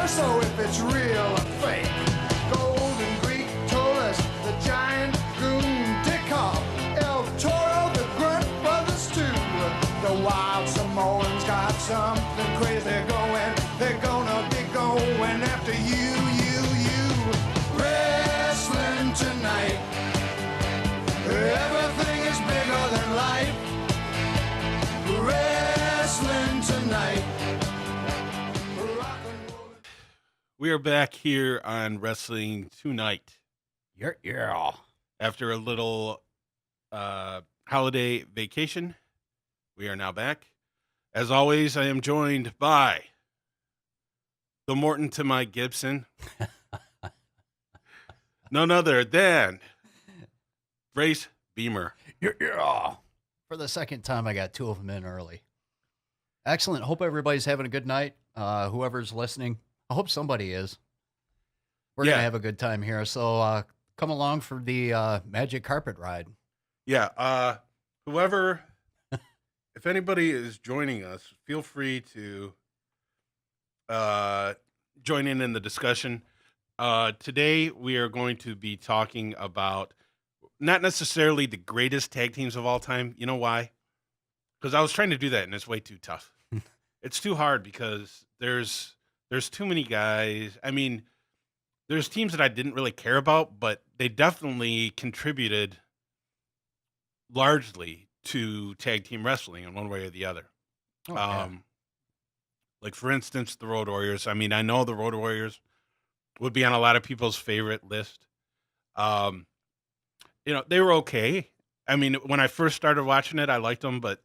So if it's real or fake, Golden Greek, Taurus, the giant goon, Dickov, El Toro, the Grunt brothers too. The wild Samoans got something crazy going. They're gonna be going after you. Wrestling tonight. Everything is bigger than life. Wrestling tonight. We are back here on Wrestling Tonight. Yeah. After a little holiday vacation, we are now back. As always, I am joined by the Morton to my Gibson. None other than Brace Beemer. Yeah. For the second time, I got two of them in early. Excellent. Hope everybody's having a good night. Whoever's listening, I hope somebody is. We're going to have a good time here. So come along for the magic carpet ride. Yeah. Whoever, if anybody is joining us, feel free to join in the discussion. Today, we are going to be talking about not necessarily the greatest tag teams of all time. You know why? Because I was trying to do that, and it's way too tough. It's too hard because there's too many guys. I mean, there's teams that I didn't really care about, but they definitely contributed largely to tag team wrestling in one way or the other. Okay. Like, for instance, the Road Warriors. I mean, I know the Road Warriors would be on a lot of people's favorite list. They were okay. I mean, when I first started watching it, I liked them, but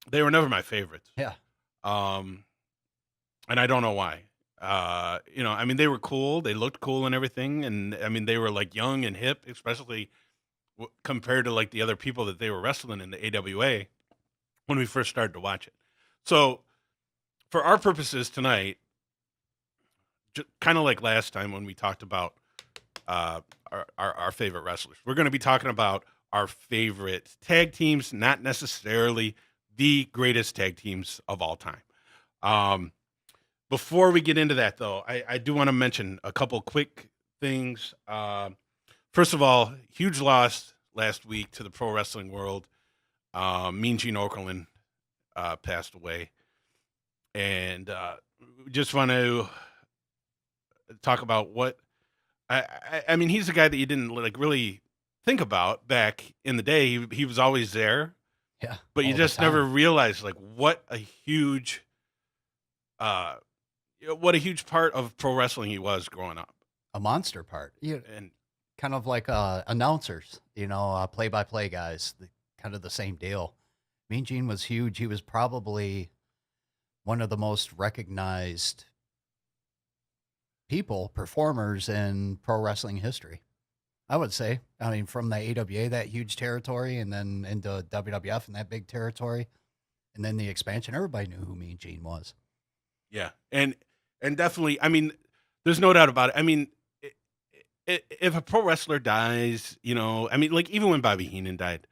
they were never my favorites. Yeah. And I don't know why. I mean, they were cool. They looked cool and everything. And I mean, they were like young and hip, especially compared to like the other people that they were wrestling in the AWA when we first started to watch it. So for our purposes tonight, kind of like last time when we talked about our favorite wrestlers, we're going to be talking about our favorite tag teams, not necessarily the greatest tag teams of all time. Before we get into that, though, I do want to mention a couple quick things. First of all, huge loss last week to the pro wrestling world. Mean Gene Okerlund passed away. And just want to talk about what I mean, he's a guy that you didn't like really think about back in the day. He was always there. Yeah. But you just never realized like what a huge part of pro wrestling he was growing up. A monster part. And kind of like announcers, play-by-play guys, kind of the same deal. Mean Gene was huge. He was probably one of the most recognized performers in pro wrestling history, I would say. I mean, from the AWA, that huge territory, and then into WWF and that big territory, and then the expansion, everybody knew who Mean Gene was. Yeah, and definitely, I mean, there's no doubt about it. I mean, if a pro wrestler dies, I mean, like even when Bobby Heenan died,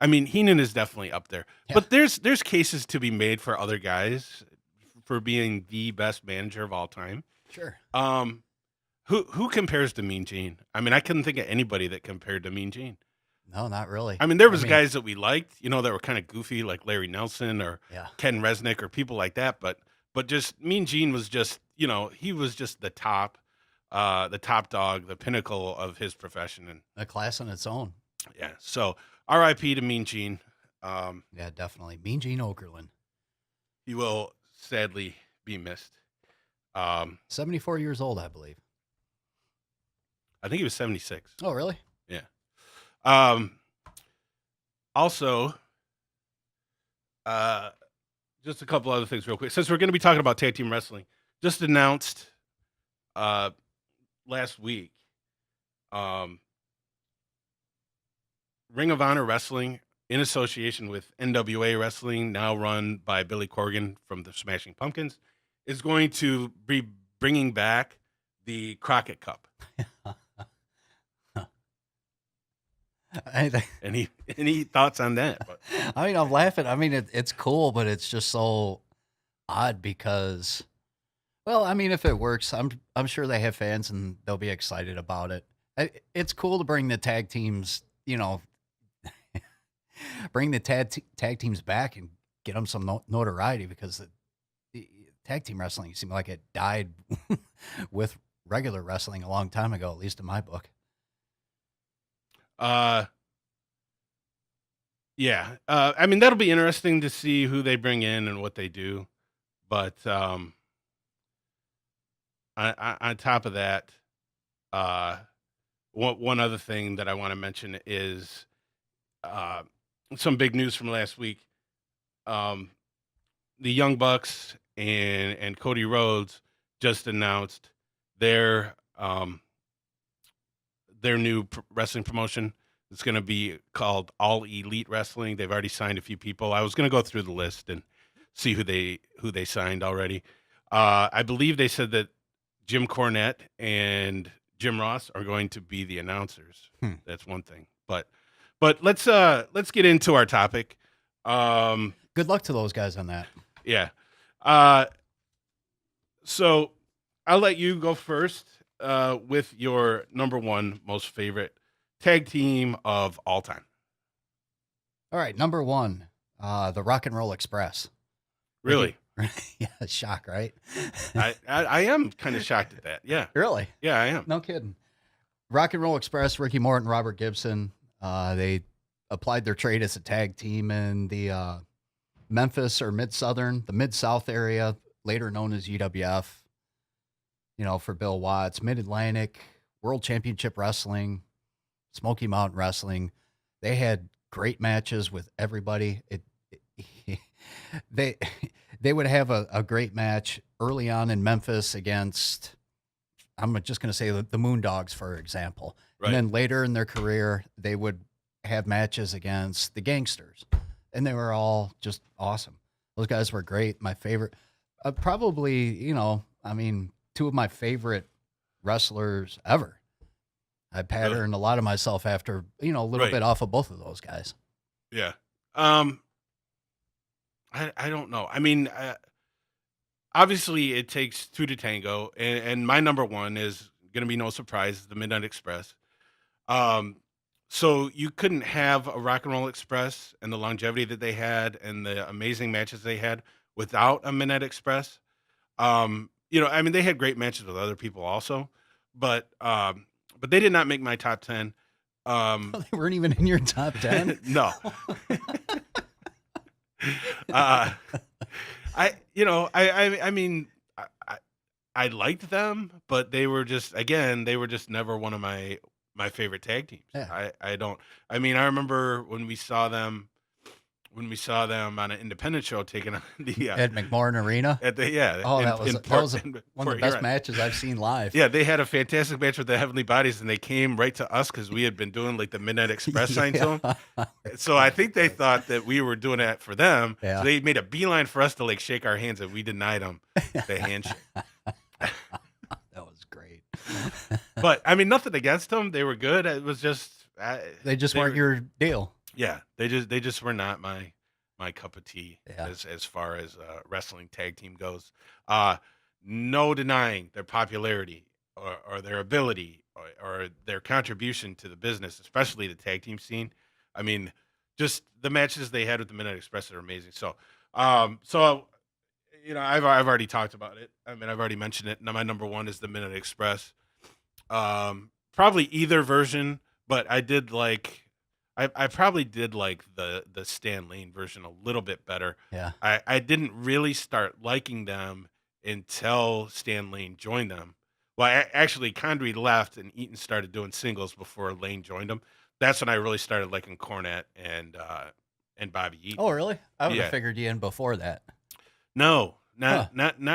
I mean, Heenan is definitely up there. Yeah. But there's cases to be made for other guys for being the best manager of all time. Sure. Who compares to Mean Gene? I mean, I couldn't think of anybody that compared to Mean Gene. No, not really. I mean, there was guys that we liked, that were kind of goofy, like Larry Nelson or Ken Resnick or people like that. But just Mean Gene was just, he was just the top dog, the pinnacle of his profession, and a class on its own. Yeah. So R.I.P. to Mean Gene. Yeah, definitely. Mean Gene Okerlund. He will sadly be missed. 74 years old, I believe. I think he was 76. Oh, really? Yeah. Also, just a couple other things real quick. Since we're going to be talking about tag team wrestling, just announced last week, Ring of Honor Wrestling, in association with NWA Wrestling, now run by Billy Corgan from the Smashing Pumpkins, is going to be bringing back the Crockett Cup. Any thoughts on that? But, I mean, I'm laughing. I mean, it's cool, but it's just so odd because Well, I mean, if it works, I'm sure they have fans and they'll be excited about it. It's cool to bring the tag teams, bring the tag teams back and get them some notoriety because the tag team wrestling seemed like it died with regular wrestling a long time ago, at least in my book. Yeah. I mean, that'll be interesting to see who they bring in and what they do. But on top of that, uh, one other thing that I want to mention is uh, some big news from last week. Um, the Young Bucks and Cody Rhodes just announced their new wrestling promotion. It's going to be called All Elite Wrestling. They've already signed a few people. I was going to go through the list and see who they signed already. I believe they said that Jim Cornette and Jim Ross are going to be the announcers. That's one thing. But let's get into our topic. Good luck to those guys on that. Yeah. So I'll let you go first with your number one most favorite tag team of all time. All right, number one, the Rock and Roll Express. Really? Yeah, shock, right? I am kind of shocked at that. Yeah. Really? Yeah, I am. No kidding. Rock and Roll Express, Ricky Morton, Robert Gibson. They applied their trade as a tag team in the Memphis or Mid-Southern, the Mid-South area, later known as UWF, for Bill Watts. Mid-Atlantic, World Championship Wrestling, Smoky Mountain Wrestling. They had great matches with everybody. They would have a great match early on in Memphis against, I'm just going to say the Moondogs, for example. Right. And then later in their career, they would have matches against the Gangsters. And they were all just awesome. Those guys were great. My favorite, probably, two of my favorite wrestlers ever. I patterned a lot of myself after, a little bit off of both of those guys. Yeah. I don't know. I mean, obviously it takes two to tango, and my number one is going to be no surprise, the Midnight Express. So you couldn't have a Rock and Roll Express and the longevity that they had and the amazing matches they had without a Midnight Express. I mean, they had great matches with other people also, but they did not make my top 10. They weren't even in your top 10? No. I mean, I liked them, but they were just never one of my favorite tag teams. Yeah. I remember when we saw them on an independent show taking on the at McMorran Arena. that was one of the best matches I've seen live. Yeah, they had a fantastic match with the Heavenly Bodies, and they came right to us because we had been doing like the Midnight Express sign to them. So I think they thought that we were doing that for them. Yeah. So they made a beeline for us to like shake our hands, and we denied them the handshake. That was great. But I mean, nothing against them; they were good. It was just they weren't your deal. Yeah, they just were not my cup of tea Yeah. as far as wrestling tag team goes. No denying their popularity or their ability or their contribution to the business, especially the tag team scene. I mean, just the matches they had with the Midnight Express are amazing. So, I've already talked about it. I mean, I've already mentioned it. Now, my number one is the Midnight Express. Probably either version, but I probably did like the Stan Lane version a little bit better. Yeah. I didn't really start liking them until Stan Lane joined them. Well, actually, Condrey left and Eaton started doing singles before Lane joined them. That's when I really started liking Cornette and Bobby Eaton. Oh, really? I would Yeah. have figured you in before that. No, not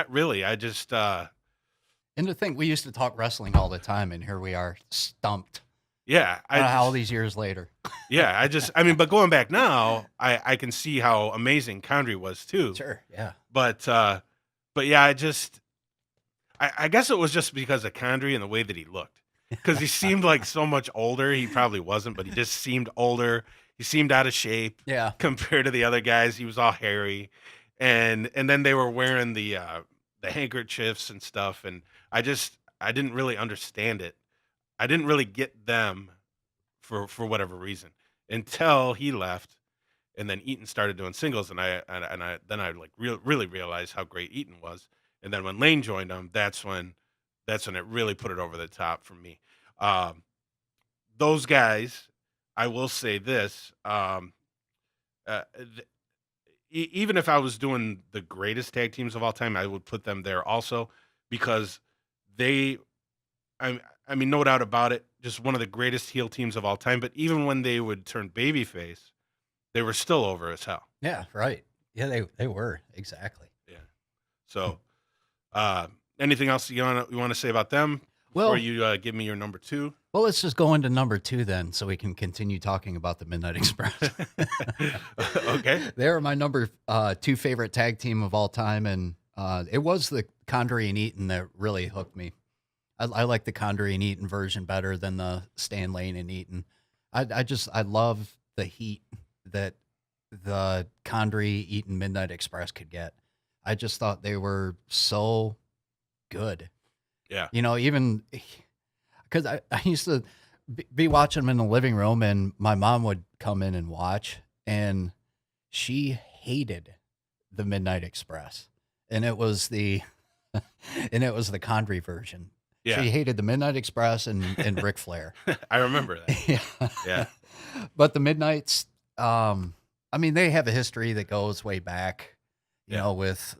really. I just And the thing, we used to talk wrestling all the time, and here we are stumped. All these years later. Yeah, but going back now, I can see how amazing Condrey was too. Sure, yeah. But yeah, I guess it was just because of Condrey and the way that he looked. Because he seemed like so much older. He probably wasn't, but he just seemed older. He seemed out of shape. Yeah. Compared to the other guys. He was all hairy. And then they were wearing the the handkerchiefs and stuff, and I didn't really understand it. I didn't really get them for whatever reason until he left, and then Eaton started doing singles, and I then I like really realized how great Eaton was, and then when Lane joined him, that's when it really put it over the top for me. Um, those guys, I will say this, th even if I was doing the greatest tag teams of all time, I would put them there also because they I mean, no doubt about it, just one of the greatest heel teams of all time, but even when they would turn babyface, they were still over as hell. Yeah, right. Yeah, they were exactly. Yeah. So, uh, anything else you wanna say about them before Well, you, give me your number 2? well, let's just go into number 2 then, so we can continue talking about the Midnight Express. Okay. They're my number 2 favorite tag team of all time, and it was the Condrey and Eaton that really hooked me. I like the Condrey and Eaton version better than the Stan Lane and Eaton. I love the heat that the Condrey Eaton Midnight Express could get. I just thought they were so good. Yeah. You know, even because I used to be watching them in the living room, and my mom would come in and watch, and she hated the Midnight Express, and it was the Condrey version. Yeah. She hated the Midnight Express and Ric Flair. I remember that. Yeah. Yeah. But the Midnights, I mean, they have a history that goes way back, you Yeah. know, with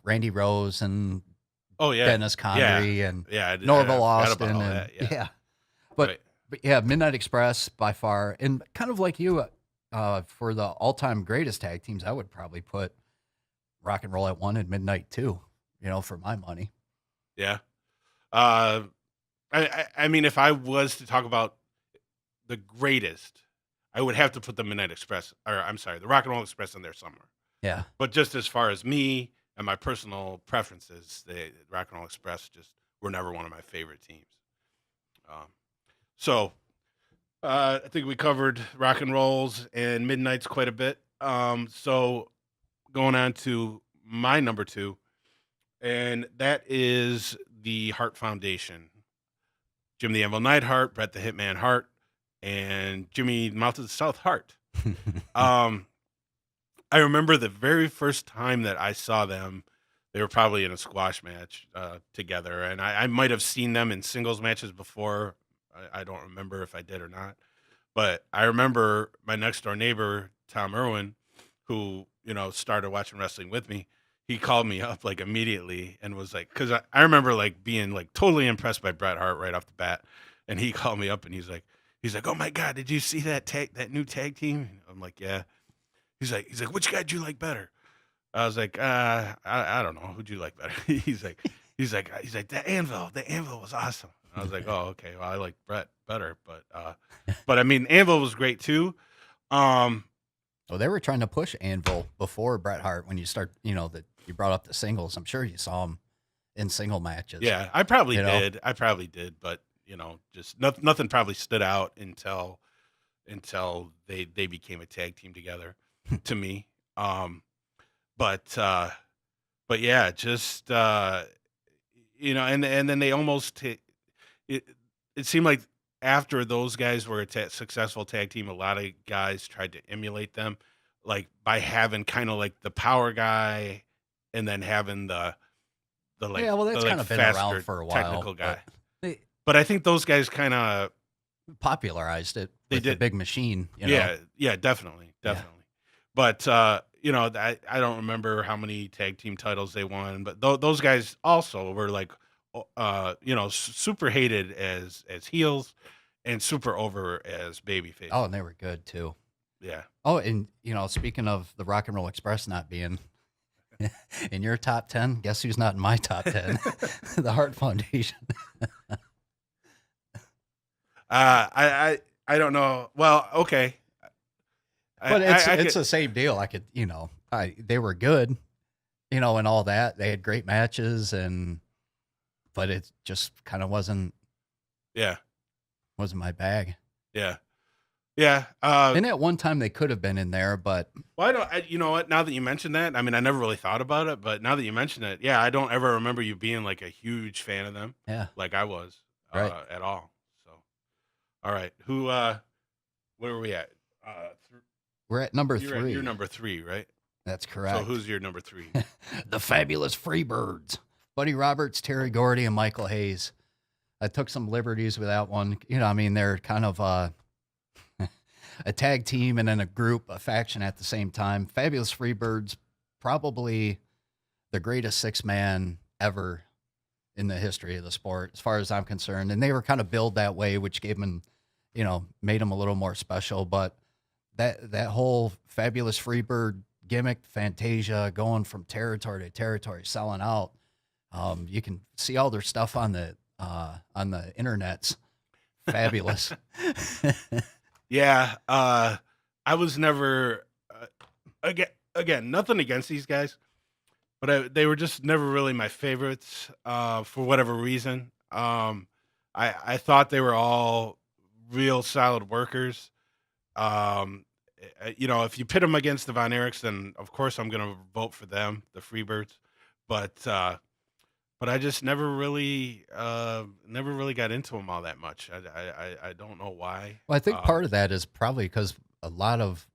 Randy Rose and Oh, yeah. Dennis Condrey and Yeah, Norval forgot Austin about all and that, yeah. But Right. but yeah, Midnight Express by far, and kind of like you, for the all-time greatest tag teams, I would probably put Rock and Roll at 1 and Midnight 2, you know, for my money. Yeah. Uh, I mean, if I was to talk about the greatest, I would have to put the Midnight Express, or I'm sorry, the Rock and Roll Express in there somewhere. Yeah. But just as far as me and my personal preferences, the Rock and Roll Express just were never one of my favorite teams. Um, so I think we covered Rock and Rolls and Midnights quite a bit. So going on to my number 2, and that is the Hart Foundation. Jim the Anvil Neidhart, Bret the Hitman Hart, and Jimmy Mouth of the South Hart. Um, I remember the very first time that I saw them, they were probably in a squash match together, and I might have seen them in singles matches before. I don't remember if I did or not, but I remember my next door neighbor, Tom Irwin, who, you know, started watching wrestling with me. He called me up like immediately and was like, because I remember like being like totally impressed by Bret Hart right off the bat, and he called me up and he's like, oh my God, did you see that new tag team? I'm like, yeah. He's like, which guy do you like better? I was like, I don't know, who'd you like better? he's like, the Anvil was awesome. I was like, oh, okay, well, I like Bret better, but I mean, Anvil was great too. Well, they were trying to push Anvil before Bret Hart when you start, you know, that you brought up the singles. I'm sure you saw him in single matches. Yeah, I probably you know? did. I probably did, but you know, just nothing probably stood out until they became a tag team together to me. But yeah, just you know, and then they almost hit, it. It seemed like after those guys were a successful tag team, a lot of guys tried to emulate them, like by having kind of like the power guy, and then having the like Yeah, well, that's the, like, kind of been faster around for a while. technical guy. They But I think those guys kind of popularized it They with the did. big machine. You know? yeah, definitely. But you know, I don't remember how many tag team titles they won, but those guys also were like, you know, super hated as heels and super over as babyface. Oh, and they were good too. Yeah. Oh, and you know, speaking of the Rock and Roll Express not being in your top 10, guess who's not in my top 10? The Hart Foundation. I don't know. Well, okay. But I it's could- the same deal. I could, you know, they were good, you know, and all that. They had great matches, but it just kind of wasn't yeah. my bag. Yeah. Yeah. And at one time they could have been in there, but Well, you know what? Now that you mention that, I mean, I never really thought about it, but now that you mention it, yeah, I don't ever remember you being like a huge fan of them, yeah, like I was, right. at all. So, all right, where are we at? We're at number You're 3. number 3, right? That's So correct. who's your number 3? The fabulous Freebirds. Buddy Roberts, Terry Gordy, and Michael Hayes. I took some liberties with that one. I mean, they're kind of a tag team and then a group, a faction at the same time. Fabulous Freebirds, probably the greatest 6-man ever in the history of the sport, as far as I'm concerned. And they were kind of billed that way, which gave them, made them a little more special. But that whole Fabulous Freebird gimmick, Fantasia, going from territory to territory, selling out. You can see all their stuff on the internets. Fabulous. Yeah, I was never again nothing against these guys, but they were just never really my favorites for whatever reason. I thought they were all real solid workers. If you pit them against the Von Erichs, then of course I'm going to vote for them, the Freebirds. But I just never really got into them all that much. I don't know why. Well, I think part of that is probably because a lot of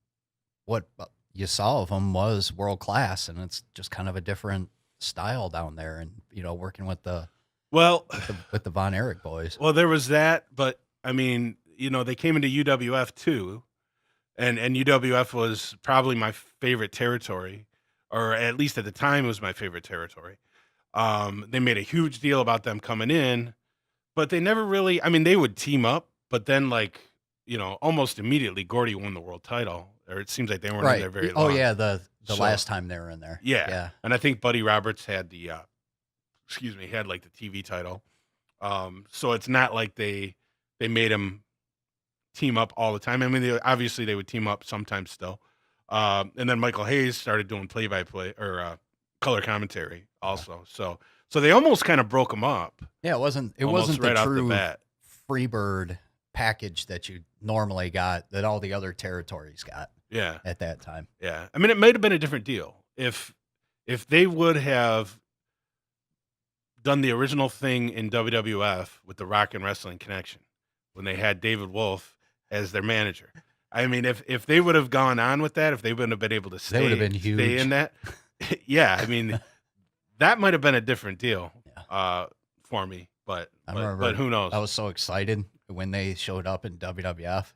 what you saw of them was world class, and it's just kind of a different style down there. And working with the Well, with the Von Erich boys. well, there was that, but I mean, they came into UWF too, and UWF was probably my favorite territory, or at least at the time it was my favorite territory. They made a huge deal about them coming in, but they never really. I mean, they would team up, but then almost immediately, Gordy won the world title, or it seems like they weren't in there very long. Oh yeah, the So- last time they were in there. Yeah. Yeah. And I think Buddy Roberts had had like the TV title. So it's not like they made him team up all the time. I mean, obviously they would team up sometimes still. And then Michael Hayes started doing play-by-play or color commentary also. So they almost kind of broke him up. Yeah, it wasn't almost the right off the true bat. Freebird package that you normally got, that all the other territories got Yeah. at that time. Yeah. I mean, it might have been a different deal if they would have done the original thing in WWF with the Rock and Wrestling Connection when they had David Wolf as their manager. I mean, if they would have gone on with that, if they wouldn't have been able to They would have been stay huge. in that, yeah, I mean, that might have been a different deal for me. But remember who knows? I was so excited when they showed up in WWF.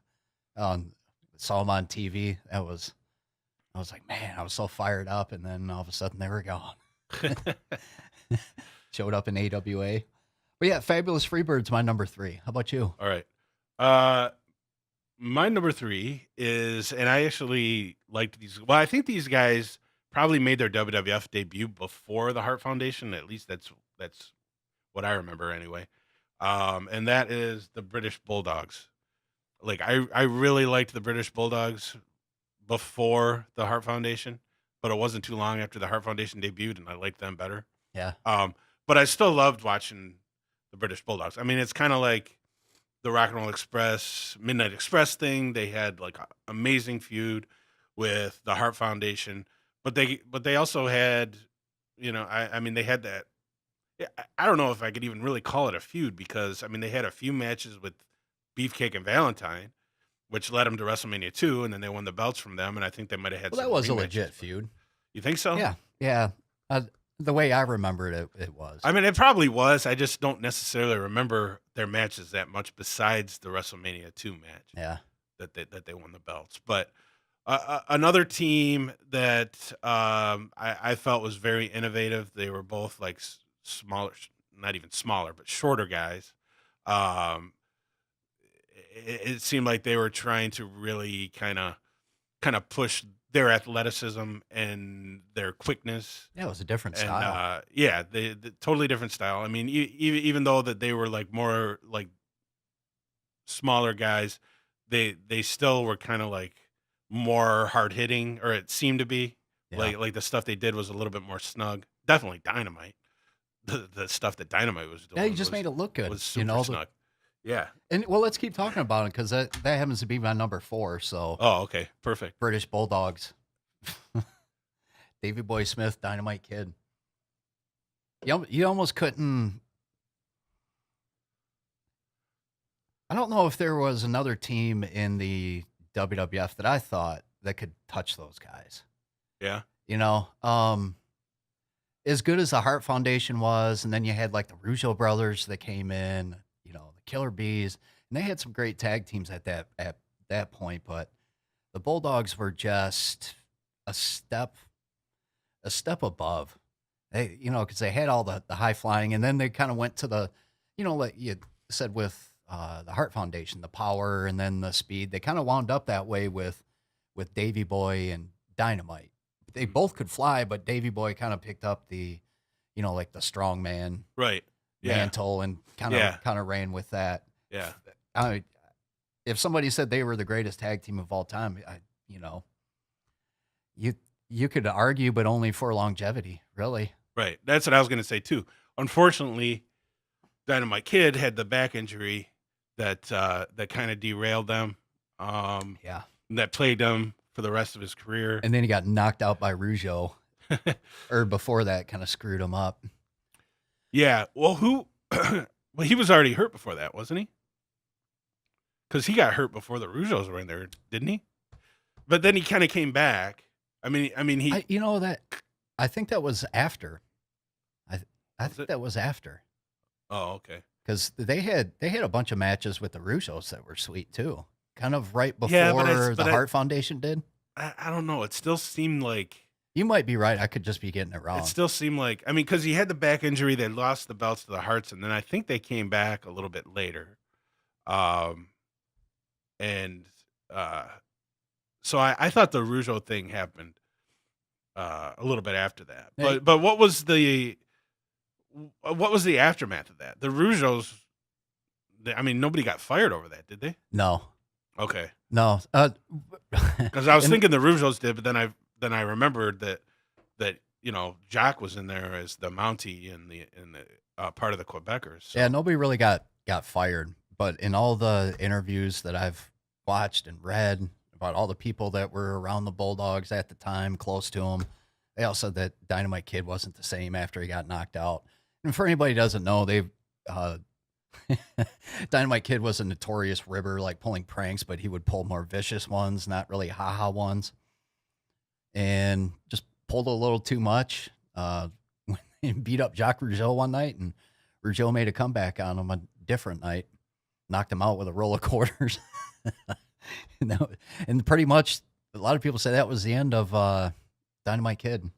Saw them on TV. I was like, man, I was so fired up, and then all of a sudden they were gone. Showed up in AWA. But yeah, Fabulous Freebird's my number 3. How about you? All right. My number 3 is, and I actually liked these. Well, I think these guys probably made their WWF debut before the Hart Foundation. At least that's what I remember anyway. And that is the British Bulldogs. Like I really liked the British Bulldogs before the Hart Foundation, but it wasn't too long after the Hart Foundation debuted, and I liked them better. Yeah. But I still loved watching the British Bulldogs. I mean, it's kind of like the Rock and Roll Express, Midnight Express thing. They had like an amazing feud with the Hart Foundation, but they also had, I mean, they had that. I don't know if I could even really call it a feud, because I mean, they had a few matches with Beefcake and Valentine, which led them to WrestleMania 2, and then they won the belts from them. And I think they might have had. Well, that some was a rematches, legit but- feud. You think so? Yeah. Yeah. The way I remembered it, it was. I mean, it probably was. I just don't necessarily remember their matches that much, besides the WrestleMania 2 match Yeah. that they won the belts. But another team that I felt was very innovative. They were both like smaller, not even smaller, but shorter guys. It seemed like they were trying to really kind of push their athleticism and their quickness. Yeah, it was a different And style. yeah, the totally different style. I mean, even though that they were like more like smaller guys, they still were kind of like more hard hitting, or it seemed to be. Yeah. Like the stuff they did was a little bit more snug. Definitely Dynamite. The stuff that Dynamite was doing. Yeah, you just was, made it look good. was super snug. Yeah. And well, let's keep talking about it because that happens to be my number 4. So Oh, okay. Perfect. British Bulldogs, Davy Boy Smith, Dynamite Kid. You almost couldn't. I don't know if there was another team in the WWF that I thought that could touch those guys. Yeah. You know, as good as the Hart Foundation was, and then you had like the Rougeau brothers that came in, you know, the Killer Bees, and they had some great tag teams at that point. But the Bulldogs were just a step above. They, you know, because they had all the high flying, and then they kind of went to the, you know, like you said with the Hart Foundation, the power, and then the speed. They kind of wound up that way with Davy Boy and Dynamite. They both could fly, but Davy Boy kind of picked up the, you know, like the strong man Right. Yeah. mantle and kind of ran with that. Yeah. If somebody said they were the greatest tag team of all time, you know, you could argue, but only for longevity, really. Right. That's what I was going to say too. Unfortunately, Dynamite Kid had the back injury that kind of derailed them. Yeah. That plagued him for the rest of his career. And then he got knocked out by Rougeau, or before that, kind of screwed him up. Yeah. Well, well, he was already hurt before that, wasn't he? Because he got hurt before the Rougeaus were in there, didn't he? But then he kind of came back. I mean, he. You know that. I think that was after. I think that was after. Oh, okay. Because they had a bunch of matches with the Rougeaus that were sweet too. Kind of right before Yeah, the Hart Foundation did. I don't know. It still seemed like. You might be right. I could just be getting it wrong. It still seemed like. I mean, because he had the back injury, they lost the belts to the Harts, and then I think they came back a little bit later. So I thought the Rougeau thing happened a little bit after that. Hey. But what was the aftermath of that? The Rougeaus. I mean, nobody got fired over that, did they? No. Okay. No. Because I was thinking the Rougeaus did, but then I remembered that you know Jock was in there as the Mountie in the part of the Quebecers. So. Yeah, nobody really got fired, but in all the interviews that I've watched and read about all the people that were around the Bulldogs at the time, close to them, they all said that Dynamite Kid wasn't the same after he got knocked out. And for anybody who doesn't know, Dynamite Kid was a notorious ribber, like pulling pranks, but he would pull more vicious ones, not really ha-ha ones. And just pulled a little too much. He beat up Jacques Rougeau one night, and Rougeau made a comeback on him a different night. Knocked him out with a roll of quarters. And pretty much, a lot of people say that was the end of Dynamite Kid.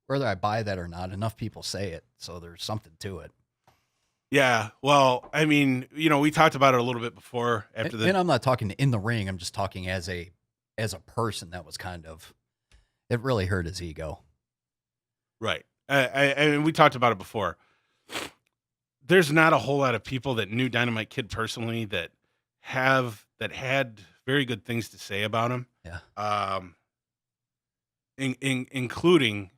Whether I buy that or not, enough people say it, so there's something to it. Yeah, well, I mean, you know, we talked about it a little bit before. And I'm not talking in the ring. I'm just talking as a person. That was kind of, it really hurt his ego. Right. I mean, we talked about it before. There's not a whole lot of people that knew Dynamite Kid personally that had very good things to say about him. Yeah. Including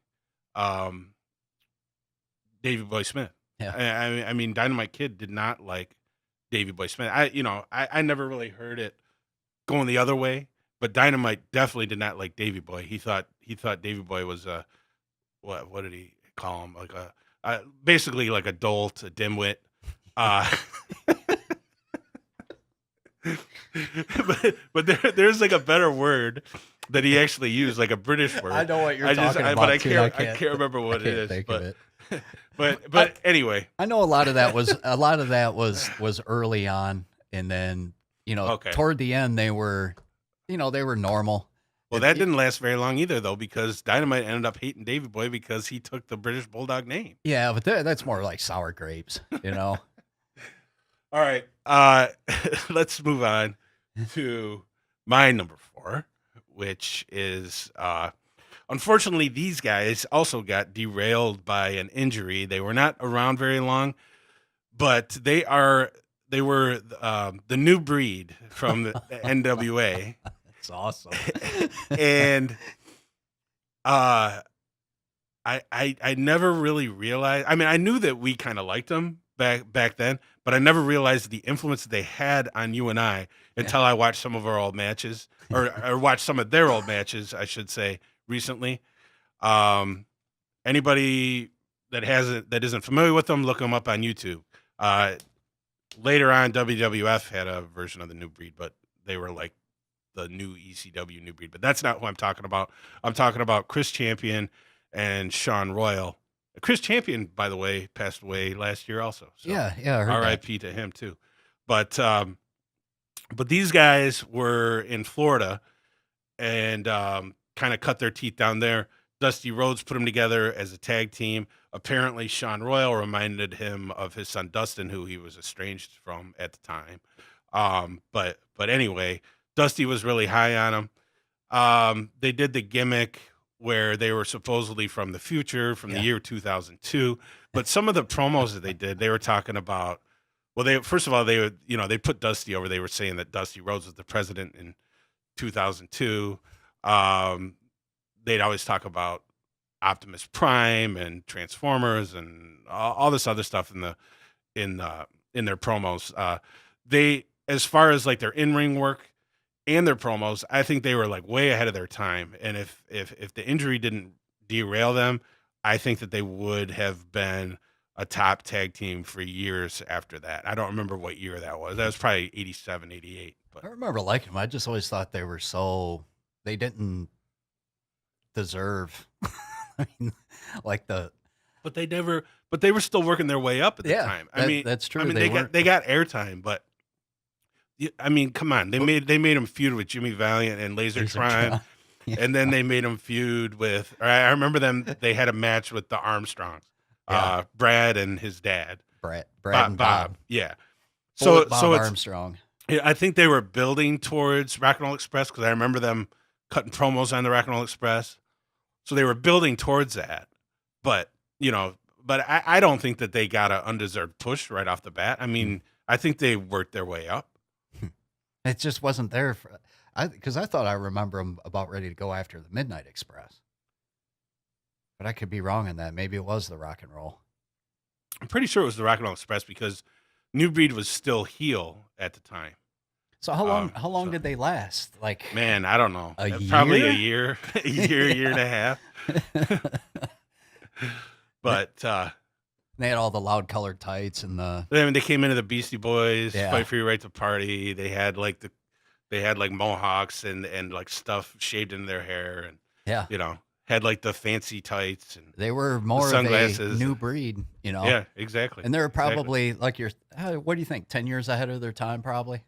Davy Boy Smith. Yeah. I mean, Dynamite Kid did not like Davy Boy Smith. I never really heard it going the other way, but Dynamite definitely did not like Davy Boy. He thought Davy Boy was a what did he call him? Like basically like a dolt, a dimwit. But there's like a better word that he actually used, like a British word. I know what you're talking about, but I too. can't remember what it is. Think of it. But anyway, I know a lot of that was early on, and then toward the end they were normal. Well, that didn't last very long either, though, because Dynamite ended up hating Davy Boy because he took the British Bulldog name. Yeah, but that's more like sour grapes, All right, let's move on to my number 4, which is unfortunately these guys also got derailed by an injury. They were not around very long, but they were the new breed from the NWA. That's awesome. And I never really realized. I mean, I knew that we kind of liked them, back then, but I never realized the influence that they had on you and I until I watched some of our old matches, or watched some of their old matches, I should say, recently. Anybody that isn't familiar with them, look them up on YouTube. Later on, WWF had a version of the New Breed, but they were like the new ECW New Breed. But that's not who I'm talking about. I'm talking about Chris Champion and Sean Royal. Chris Champion, by the way, passed away last year also. So Yeah, I heard that. R.I.P. to him too. But these guys were in Florida and kind of cut their teeth down there. Dusty Rhodes put them together as a tag team. Apparently, Sean Royal reminded him of his son Dustin, who he was estranged from at the time. But anyway, Dusty was really high on him. They did the gimmick where they were supposedly from the future, from the year 2002. But some of the promos that they did, they were talking about. Well, first of all, they put Dusty over. They were saying that Dusty Rhodes was the president in 2002. They'd always talk about Optimus Prime and Transformers and all this other stuff in their promos. They, as far as like their in-ring work and their promos, I think they were like way ahead of their time. And if the injury didn't derail them, I think that they would have been a top tag team for years after that. I don't remember what year that was. That was probably 87, 88. But I remember liking them. I just always thought they didn't deserve. I mean, like but they were still working their way up at the time. I mean, that's true. I mean, they got airtime, but I mean, come on, they made them feud with Jimmy Valiant and Lasertron, and then they made them feud with. I remember them. They had a match with the Armstrongs, Brad and his dad, Brad and Bob. Yeah. Bob it's Armstrong. I think they were building towards Rock and Roll Express because I remember them cutting promos on the Rock and Roll Express. So they were building towards that, but I don't think that they got an undeserved push right off the bat. I mean, I think they worked their way up. It just wasn't there because I thought I remember them about ready to go after the Midnight Express, but I could be wrong on that. Maybe it was the Rock and Roll. I'm pretty sure it was the Rock and Roll Express because New Breed was still heel at the time. So how long did they last? Like, man, I don't know. Probably a year, a year and a half. But they had all the loud colored tights and they came into the Beastie Boys, Fight for Your Right to Party. They had like mohawks and like stuff shaved in their hair and had like the fancy tights and they were more sunglasses. Of a new breed, Yeah, exactly. And they were probably like what do you think? 10 years ahead of their time, probably.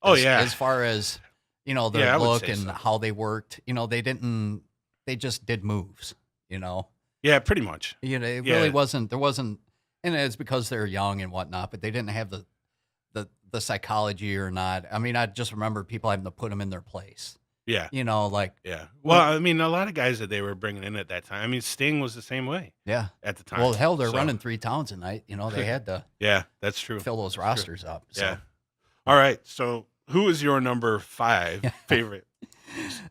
As far as their look and how they worked, they just did moves, Yeah, pretty much. It really wasn't. There wasn't, and it's because they're young and whatnot, but they didn't have the psychology or not. I mean, I just remember people having to put them in their place. Yeah. Yeah. Well, I mean, a lot of guys that they were bringing in at that time. I mean, Sting was the same way. Yeah. At the time. Well, hell, they're running 3 towns a night. They had to. Yeah, that's true. Fill those rosters up. So. Yeah. All right. So, who is your number 5 favorite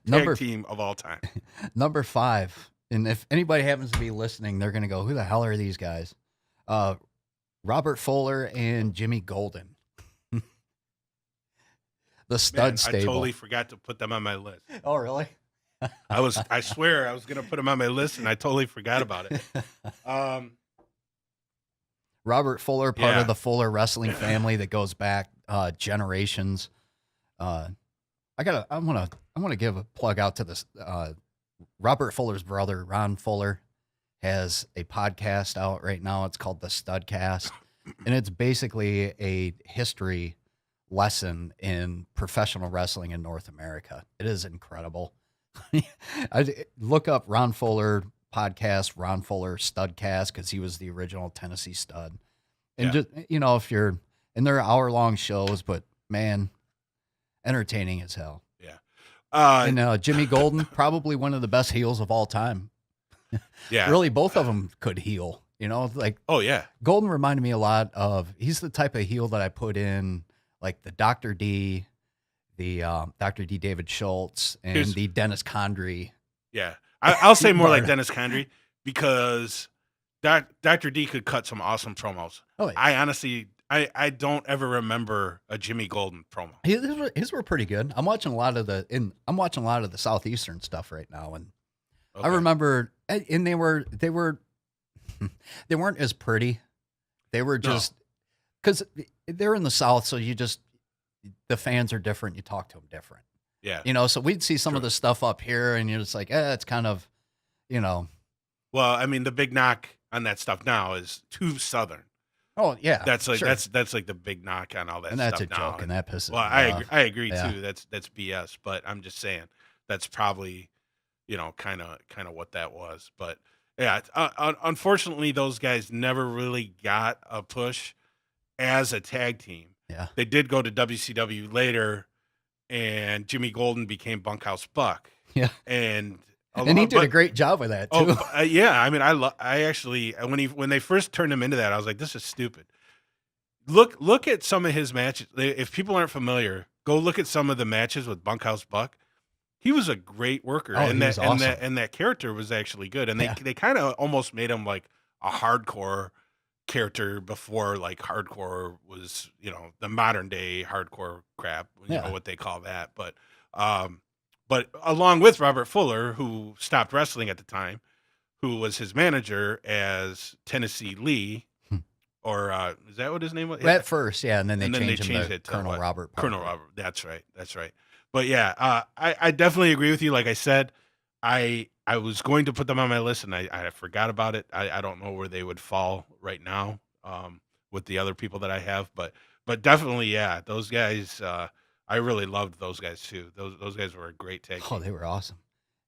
tag team of all time? Number 5. And if anybody happens to be listening, they're going to go, who the hell are these guys? Robert Fuller and Jimmy Golden. The Stud Stable. I totally forgot to put them on my list. Oh, really? I swear I was going to put them on my list and I totally forgot about it. Robert Fuller, part of the Fuller wrestling family that goes back generations. I want to give a plug out to this. Robert Fuller's brother, Ron Fuller, has a podcast out right now. It's called the Studcast, and it's basically a history lesson in professional wrestling in North America. It is incredible. I look up Ron Fuller podcast, Ron Fuller Studcast, because he was the original Tennessee Stud. And just if you're, and they're hour-long shows, but man, entertaining as hell. Yeah. And Jimmy Golden, probably one of the best heels of all time. Yeah. Really, both of them could heel. Oh yeah. Golden reminded me a lot of. He's the type of heel that I put in, like the Dr. D, the Dr. D. David Schultz, and the Dennis Condrey. Yeah, I'll say more like Dennis Condrey because Dr. D could cut some awesome promos. Oh, yeah. I honestly, I don't ever remember a Jimmy Golden promo. His were pretty good. I'm watching a lot of the Southeastern stuff right now, and I Okay. remember, and they were they weren't as pretty. They were just because they're in the South, so the fans are different. You talk to them different, Yeah. So we'd see some of True. the stuff up here, and you're just like, it's kind of, Well, I mean, the big knock on that stuff now is too Southern. oh yeah, That's like sure. that's like the big knock on all that And that's stuff a now. joke, and that pisses Well, me off. I agree Yeah. too. That's BS. But I'm just saying that's probably kind of what that was. But yeah, unfortunately, those guys never really got a push as a tag team. Yeah. They did go to WCW later, and Jimmy Golden became Bunkhouse Buck. Yeah. And And he did a great job with that too. yeah. I mean, I actually when they first turned him into that, I was like, this is stupid. Look at some of his matches. If people aren't familiar, go look at some of the matches with Bunkhouse Buck. He was a great worker, Oh, and he was awesome. and that character was actually good. And Yeah. they kind of almost made him like a hardcore character before like hardcore was the modern day hardcore crap. Yeah. What they call that, but along with Robert Fuller, who stopped wrestling at the time, who was his manager as Tennessee Lee, or is that what his name was? At first, yeah, and then they And then they changed him changed to it to Colonel what? Robert. Colonel Parker. Robert. That's right. But yeah, I definitely agree with you. Like I said, I was going to put them on my list, and I forgot about it. I don't know where they would fall right now with the other people that I have, but definitely, yeah, those guys. I really loved those guys too. Those guys were a great tag Oh, team. they were awesome.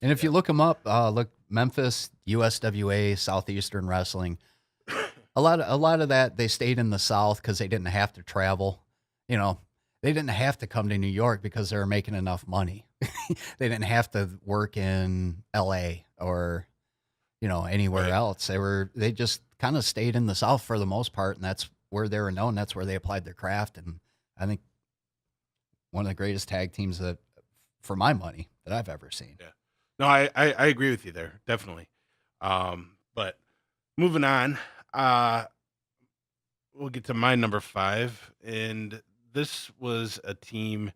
And if you look them up, look Memphis, USWA, Southeastern Wrestling. A lot of that they stayed in the South because they didn't have to travel. They didn't have to come to New York because they were making enough money. They didn't have to work in L.A. or anywhere Right. else. They just kind of stayed in the South for the most part, and that's where they were known. That's where they applied their craft, and I think one of the greatest tag teams that, for my money, that I've ever seen. Yeah. No, I agree with you there, definitely. But moving on, we'll get to my number 5, and this was a team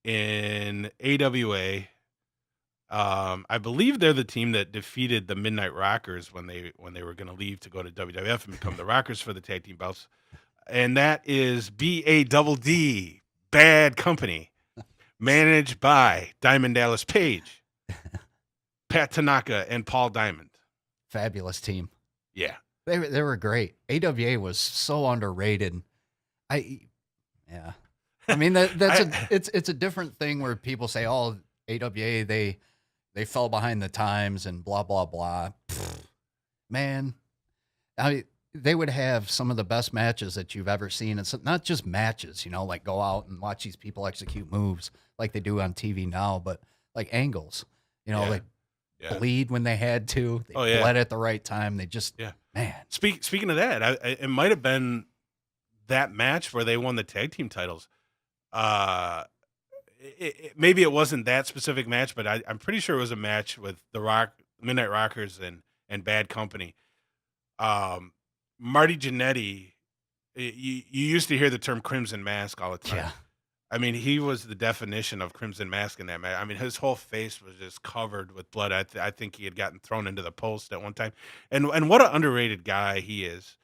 in AWA. I believe they're the team that defeated the Midnight Rockers when they were going to leave to go to WWF and become the Rockers for the tag team belts, and that is BADD, Bad Company, managed by Diamond Dallas Page, Pat Tanaka, and Paul Diamond. Fabulous team. Yeah. They were great. AWA was so underrated. I mean it's a different thing where people say, "Oh, AWA they fell behind the times and blah blah blah." Man, they would have some of the best matches that you've ever seen. It's not just matches, like go out and watch these people execute moves like they do on TV now, but like angles, like bleed when they had to. They bled at the right time. They just man. Speaking of that, it might have been that match where they won the tag team titles. Maybe it wasn't that specific match, but I'm pretty sure it was a match with the Midnight Rockers and Bad Company. Marty Jannetty, you used to hear the term Crimson Mask all the time. Yeah. I mean, he was the definition of Crimson Mask in that match. I mean, his whole face was just covered with blood. I think he had gotten thrown into the post at one time. And what an underrated guy he is,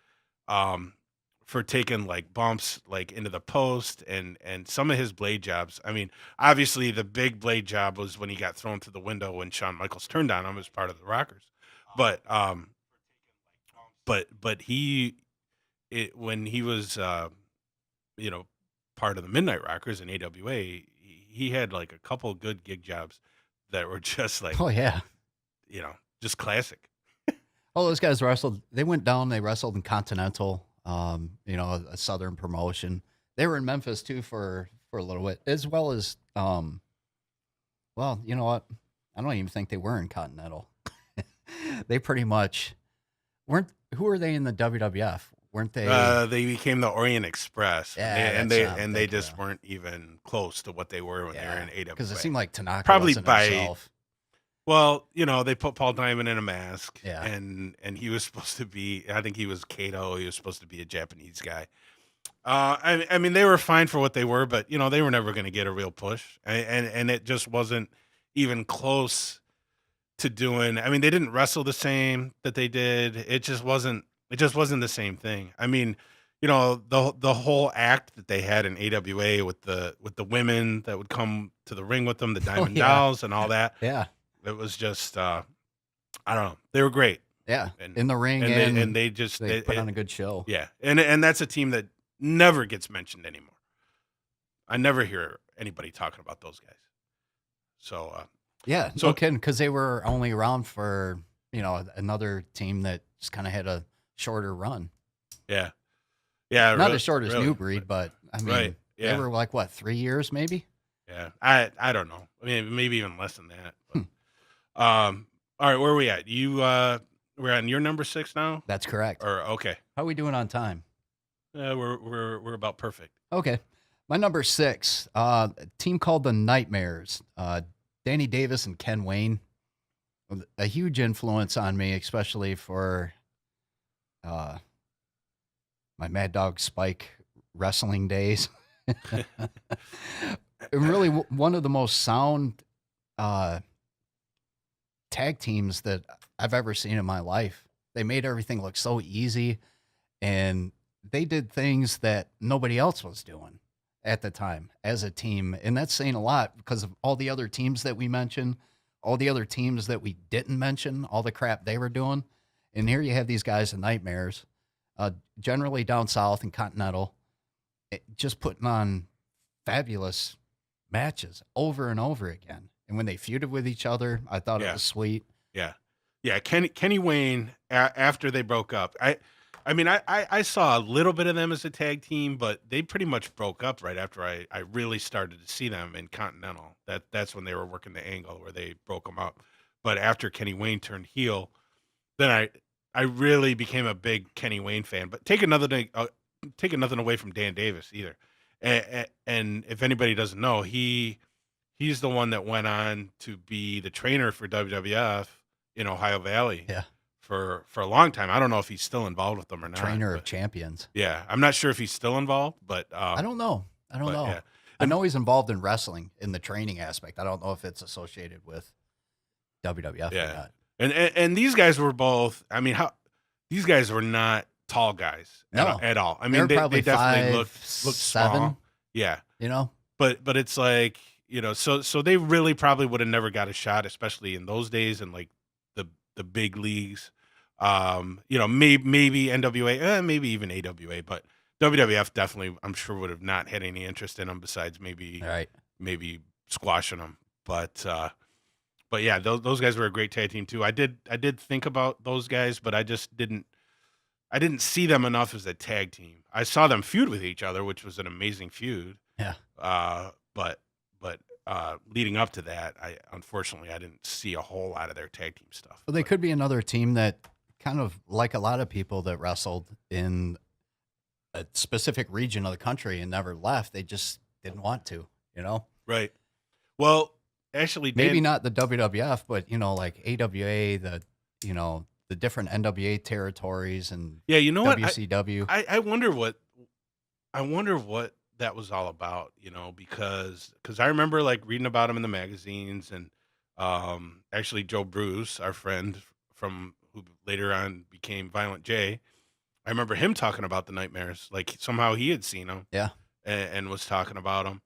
for taking like bumps like into the post and some of his blade jobs. I mean, obviously the big blade job was when he got thrown through the window when Shawn Michaels turned on him as part of the Rockers. But when he was part of the Midnight Rockers in AWA, he had like a couple good gig jobs that were just like, Oh yeah. Just classic. Oh, those guys wrestled. They went down. They wrestled in Continental, a Southern promotion. They were in Memphis too for a little bit, as well as, well, you know what? I don't even think they were in Continental. They pretty much weren't. Who were they in the WWF? Weren't they? They became the Orient Express, Yeah, they just weren't even close to what they were when they were in AWA. Because it seemed like Tanaka Probably wasn't by- himself. Well, they put Paul Diamond in a mask, Yeah. and he was supposed to be. I think he was Kato. He was supposed to be a Japanese guy. I mean, they were fine for what they were, but they were never going to get a real push, and it just wasn't even close to doing. I mean, they didn't wrestle the same that they did. It just wasn't. It just wasn't the same thing. I mean, the whole act that they had in AWA with the women that would come to the ring with them, the Diamond yeah. Dolls and all that. Yeah. It was just I don't know. They were great. Yeah. And In the ring, and they just they put on a good show. Yeah, and that's a team that never gets mentioned anymore. I never hear anybody talking about those guys. So Yeah, no kidding, because they were only around for another team that just kind of had a shorter run. Yeah, not as short as New Breed, but I mean, right, yeah. They were like what, 3 years maybe? Yeah, I don't know. I mean, maybe even less than that. But, all right, where are we at? We're on your number 6 now. That's correct. Or okay, how are we doing on time? We're about perfect. Okay, my number 6, a team called the Nightmares. Danny Davis and Ken Wayne, a huge influence on me, especially for my Mad Dog Spike wrestling days. Really, one of the most sound tag teams that I've ever seen in my life. They made everything look so easy, and they did things that nobody else was doing at the time as a team. And that's saying a lot because of all the other teams that we mentioned, all the other teams that we didn't mention, all the crap they were doing. And here you have these guys in Nightmares, generally down south and Continental, just putting on fabulous matches over and over again. And when they feuded with each other, I thought it was sweet. Yeah. Kenny Wayne, after they broke up, I mean, I saw a little bit of them as a tag team, but they pretty much broke up right after I really started to see them in Continental. That's when they were working the angle where they broke them up. But after Kenny Wayne turned heel, then I really became a big Kenny Wayne fan. But take nothing away from Dan Davis either. And if anybody doesn't know, he's the one that went on to be the trainer for WWF in Ohio Valley. Yeah. For a long time. I don't know if he's still involved with them or not. Trainer of champions. Yeah. I'm not sure if he's still involved, but I don't know. Yeah. I know he's involved in wrestling in the training aspect. I don't know if it's associated with WWF or not. And these guys were both, I mean, these guys were not tall guys at all. I mean, they definitely looked 7. small. Yeah. But it's like, so they really probably would have never got a shot, especially in those days and like the big leagues. Maybe NWA, maybe even AWA, but WWF definitely, I'm sure, would have not had any interest in them besides maybe squashing them. But yeah, those guys were a great tag team too. I did think about those guys, but I just didn't see them enough as a tag team. I saw them feud with each other, which was an amazing feud. Yeah. But leading up to that, unfortunately I didn't see a whole lot of their tag team stuff. Well, they could be another team that kind of like a lot of people that wrestled in a specific region of the country and never left. They just didn't want to, Right. Well, actually, maybe not the WWF, but like AWA, the different NWA territories and WCW. What? I wonder what that was all about, because I remember like reading about him in the magazines, and actually Joe Bruce, our friend from who later on became Violent J, I remember him talking about the Nightmares, like somehow he had seen them, and was talking about them.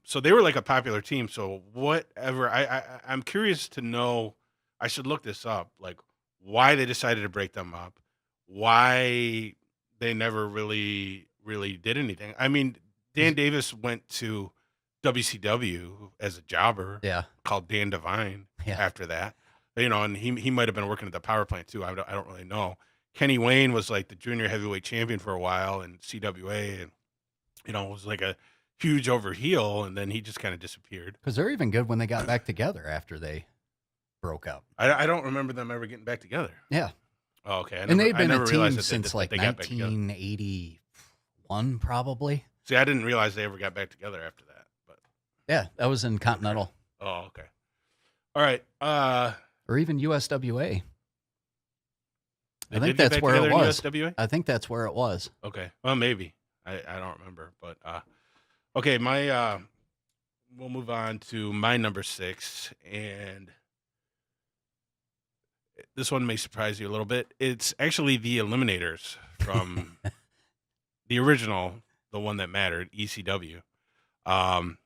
So they were like a popular team. So whatever, I'm curious to know. I should look this up, like why they decided to break them up, why they never really did anything. I mean, Dan Davis went to WCW as a jobber, called Dan Devine after that, and he might have been working at the power plant too. I don't really know. Kenny Wayne was like the junior heavyweight champion for a while in CWA, and was like a huge over heel, and then he just kind of disappeared. Because they're even good when they got back together after they broke up. I don't remember them ever getting back together. Yeah. Oh, okay. And they've been a team since like 1981, probably. See, I didn't realize they ever got back together after that. But yeah, that was in Continental. Oh, okay. All right. or even USWA. They I think did get that's back where it together in was. USWA? I think that's where it was. Okay. Well, maybe. I don't remember. But okay, my we'll move on to my number 6, and this one may surprise you a little bit. It's actually the Eliminators from the original, the one that mattered, ECW. Um,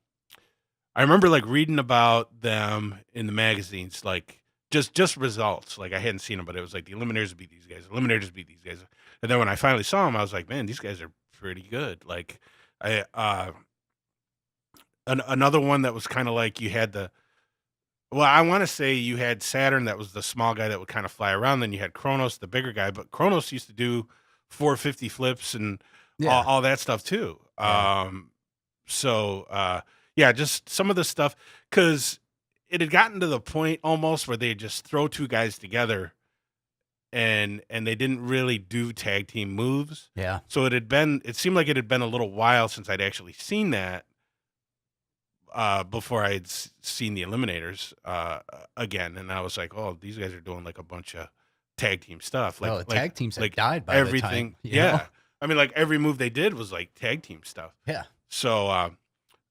I remember like reading about them in the magazines, like just results. Like I hadn't seen them, but it was like the Eliminators beat these guys, Eliminators beat these guys. And then when I finally saw them, I was like, man, these guys are pretty good. Like I another one that was kind of like you had the well, I want to say you had Saturn that was the small guy that would kind of fly around. Then you had Kronos, the bigger guy, but Kronos used to do 450 flips and Yeah. all that stuff too. Yeah. So yeah, just some of the stuff because it had gotten to the point almost where they just throw two guys together and they didn't really do tag team moves. Yeah. So it seemed like it had been a little while since I'd actually seen that before I had seen the Eliminators again, and I was like, "Oh, these guys are doing like a bunch of tag team stuff." Well, the tag teams had like died by everything. the time. You know? Yeah, I mean, like every move they did was like tag team stuff. Yeah. So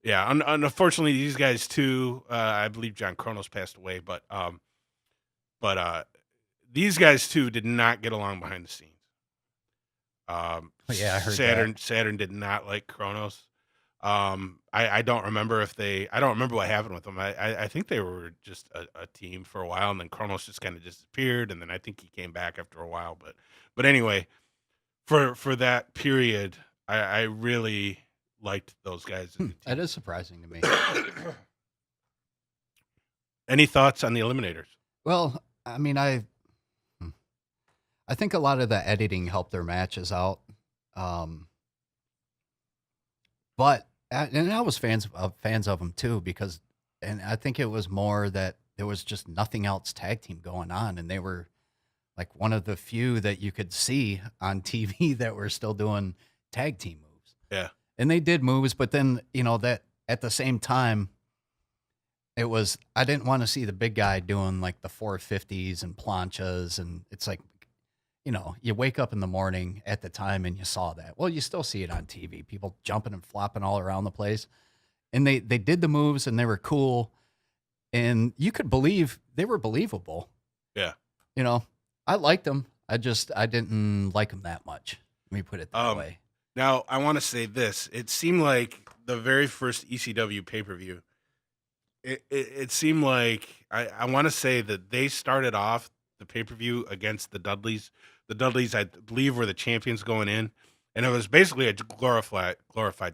yeah, unfortunately, these guys too. I believe John Kronos passed away, but these guys too did not get along behind the scenes. Yeah, I heard Saturn did not like Kronos. I don't remember I don't remember what happened with them. I think they were just a team for a while, and then Kronos just kind of disappeared, and then I think he came back after a while. But anyway, for that period, I really liked those guys. In the That team. is surprising to me. Any thoughts on the Eliminators? Well, I mean, I think a lot of the editing helped their matches out. But and I was fans of them too because, and I think it was more that there was just nothing else tag team going on, and they were like one of the few that you could see on TV that were still doing tag team moves. Yeah, And they did moves, but then that at the same time, it was I didn't want to see the big guy doing like the 450s and planchas, and it's like you wake up in the morning at the time and you saw that. Well, you still see it on TV, people jumping and flopping all around the place. And they did the moves and they were cool. And you could believe they were believable. yeah. I liked them. I didn't like them that much. Let me put it that way. Now I want to say this. It seemed like the very first ECW pay-per-view. It seemed like I want to say that they started off the pay-per-view against the Dudleys. The Dudleys, I believe, were the champions going in, and it was basically a glorified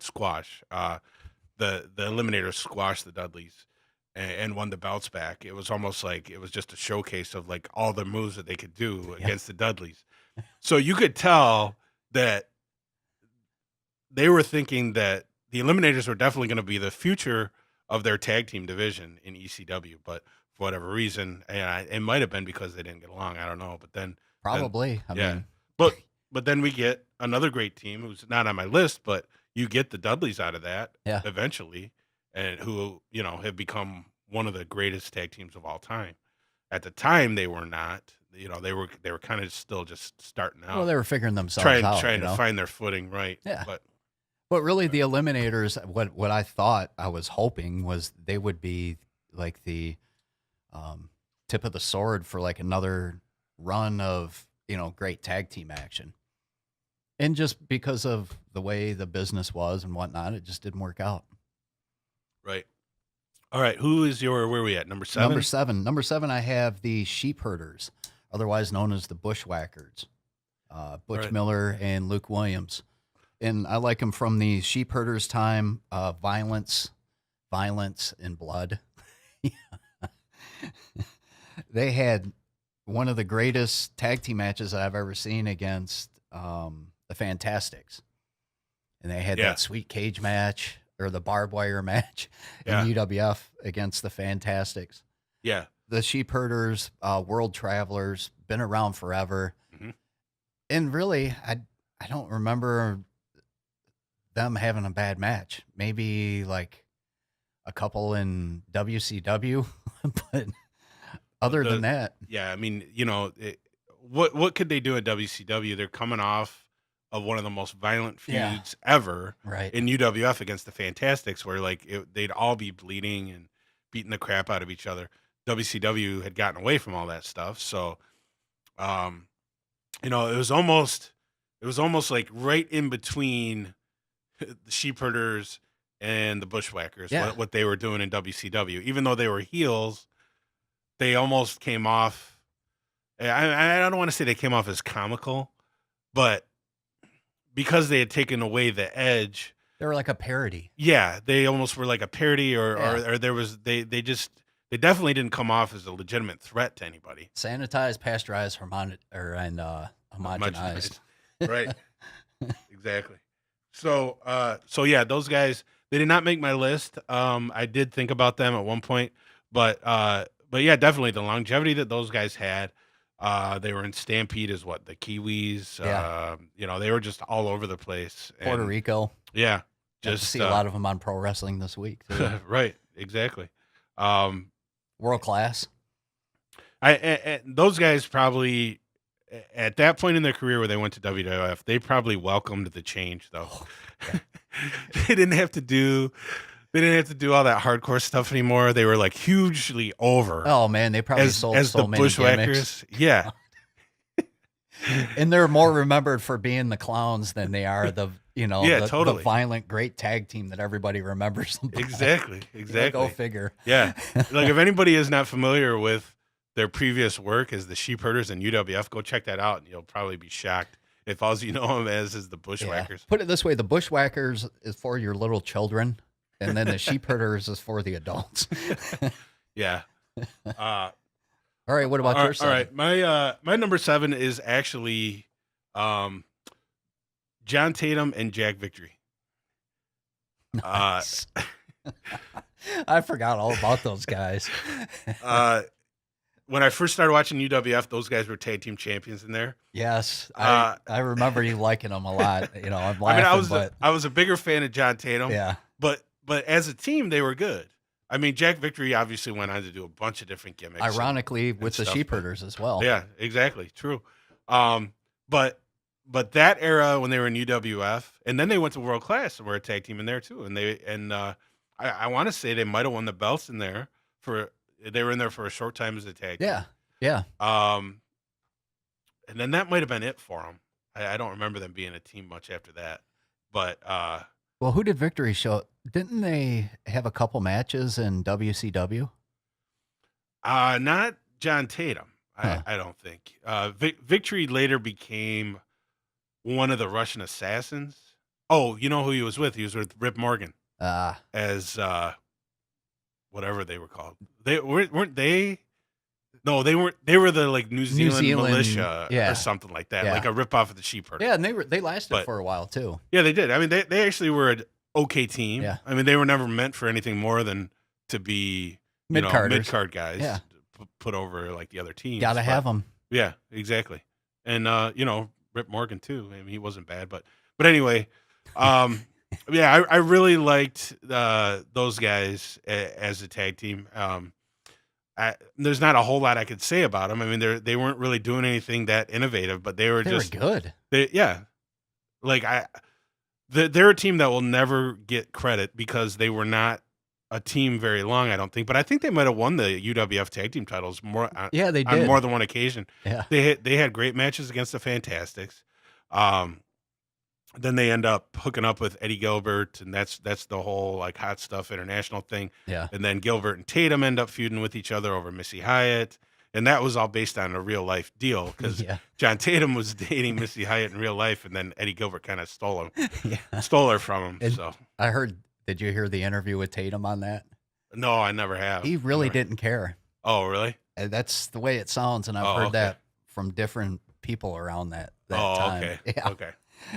squash. The Eliminators squashed the Dudleys and won the belts back. It was almost like it was just a showcase of like all the moves that they could do against the Dudleys. So you could tell that they were thinking that the Eliminators were definitely going to be the future of their tag team division in ECW, but for whatever reason, and it might have been because they didn't get along. I don't know, but then Probably. I yeah, mean, but then we get another great team who's not on my list, but you get the Dudleys out of that Yeah. eventually, and who have become one of the greatest tag teams of all time. At the time, they were not. They were kind of still just starting out. well, they were figuring themselves trying out. trying to find their footing, right? Yeah. But really, the Eliminators, what I thought, I was hoping was they would be like the tip of the sword for like another run of great tag team action. And just because of the way the business was and whatnot, it just didn't work out. right. All right. Who is where are we at? Number 7? Number seven, I have the Sheepherders, otherwise known as the Bushwhackers. Butch Right. Miller and Luke Williams. And I like them from the Sheepherders time, violence, and blood. They had one of the greatest tag team matches I've ever seen against the Fantasticks. And they had Yeah. that sweet cage match or the barbed wire match Yeah. in UWF against the Fantasticks. Yeah. The Sheepherders, world travelers, been around forever. Mhm. And really, I don't remember them having a bad match. Maybe like a couple in WCW, but Other than that, yeah, I mean, what could they do at WCW? They're coming off of one of the most violent Yeah. feuds ever right? in UWF against the Fantasticks, where like they'd all be bleeding and beating the crap out of each other. WCW had gotten away from all that stuff, so um, it was almost like right in between the Sheepherders and the Bushwhackers, Yeah. what they were doing in WCW. Even though they were heels, they almost came off. I don't want to say they came off as comical, but because they had taken away the edge, They were like a parody. yeah, they almost were like a parody, or Yeah. or there was they definitely didn't come off as a legitimate threat to anybody. Sanitized, pasteurized, homogenized. Right. Exactly. So yeah, those guys, they did not make my list. I did think about them at one point, but yeah, definitely the longevity that those guys had. They were in Stampede as what, the Kiwis. Yeah. They were just all over the place. Puerto And, Rico. yeah, Got to just see a lot of them on Pro Wrestling this week. Too. right, exactly. World class. Those guys probably at that point in their career where they went to WWF, they probably welcomed the change though. They didn't have to do all that hardcore stuff anymore. They were like hugely over. Oh man, they probably sold as so the many Bushwhackers. gimmicks. Yeah. And they're more remembered for being the clowns than they are the Yeah, the totally. violent great tag team that everybody remembers them by. Exactly. Go figure. Yeah. Like if anybody is not familiar with their previous work as the Sheepherders and UWF, go check that out and you'll probably be shocked if all you know them as is the Bushwhackers. Put it this way, the Bushwhackers is for your little children, and then the Sheepherders is for the adults. Yeah. All right, what about your all right. My number 7 is actually John Tatum and Jack Victory. Nice. I forgot all about those guys. When I first started watching UWF, those guys were tag team champions in there. Yes, I remember you liking them a lot. I'm laughing, I was a bigger fan of John Tatum. yeah, But as a team, they were good. I mean, Jack Victory obviously went on to do a bunch of different gimmicks. ironically with the stuff, Sheepherders as well. Yeah, exactly. True. But that era when they were in UWF, and then they went to World Class and were a tag team in there too. And I want to say they might have won the belts in there they were in there for a short time as a tag team. Yeah. And then that might have been it for them. I don't remember them being a team much after that. But Well, who did Victory show? Didn't they have a couple matches in WCW? not John Tatum. Huh. I don't think. Victory later became one of the Russian assassins. Oh, you know who he was with? He was with Rip Morgan as whatever they were called. They weren't they? No, they weren't. They were the like New Zealand militia yeah. or something like that, Yeah. like a ripoff of the Sheepherders. Yeah, and they lasted But- for a while too. Yeah, they did. I mean, they actually were an okay team. Yeah. I mean, they were never meant for anything more than to be Mid-carders. mid-card guys. Yeah. Put over like the other teams. Gotta but- have them. Yeah, exactly. And Rip Morgan too. I mean, he wasn't bad, but anyway, yeah, I really liked those guys as a tag team. There's not a whole lot I could say about them. I mean, they weren't really doing anything that innovative, but they were They just were good. like they're a team that will never get credit because they were not a team very long, I don't think. But I think they might have won the UWF tag team titles more. Yeah, they on did. more than one occasion. Yeah. They had great matches against the Fantasticks. Then they end up hooking up with Eddie Gilbert, and that's the whole like Hot Stuff International thing. Yeah. And then Gilbert and Tatum end up feuding with each other over Missy Hyatt, and that was all based on a real life deal because Yeah. John Tatum was dating Missy Hyatt in real life, and then Eddie Gilbert kind of stole Yeah. her from him. And- So I heard. Did you hear the interview with Tatum on that? no, I never have. He really Never. didn't care. Oh, really? And that's the way it sounds, and I've Oh, heard okay. that from different people around that Oh, time. okay. Yeah. Okay.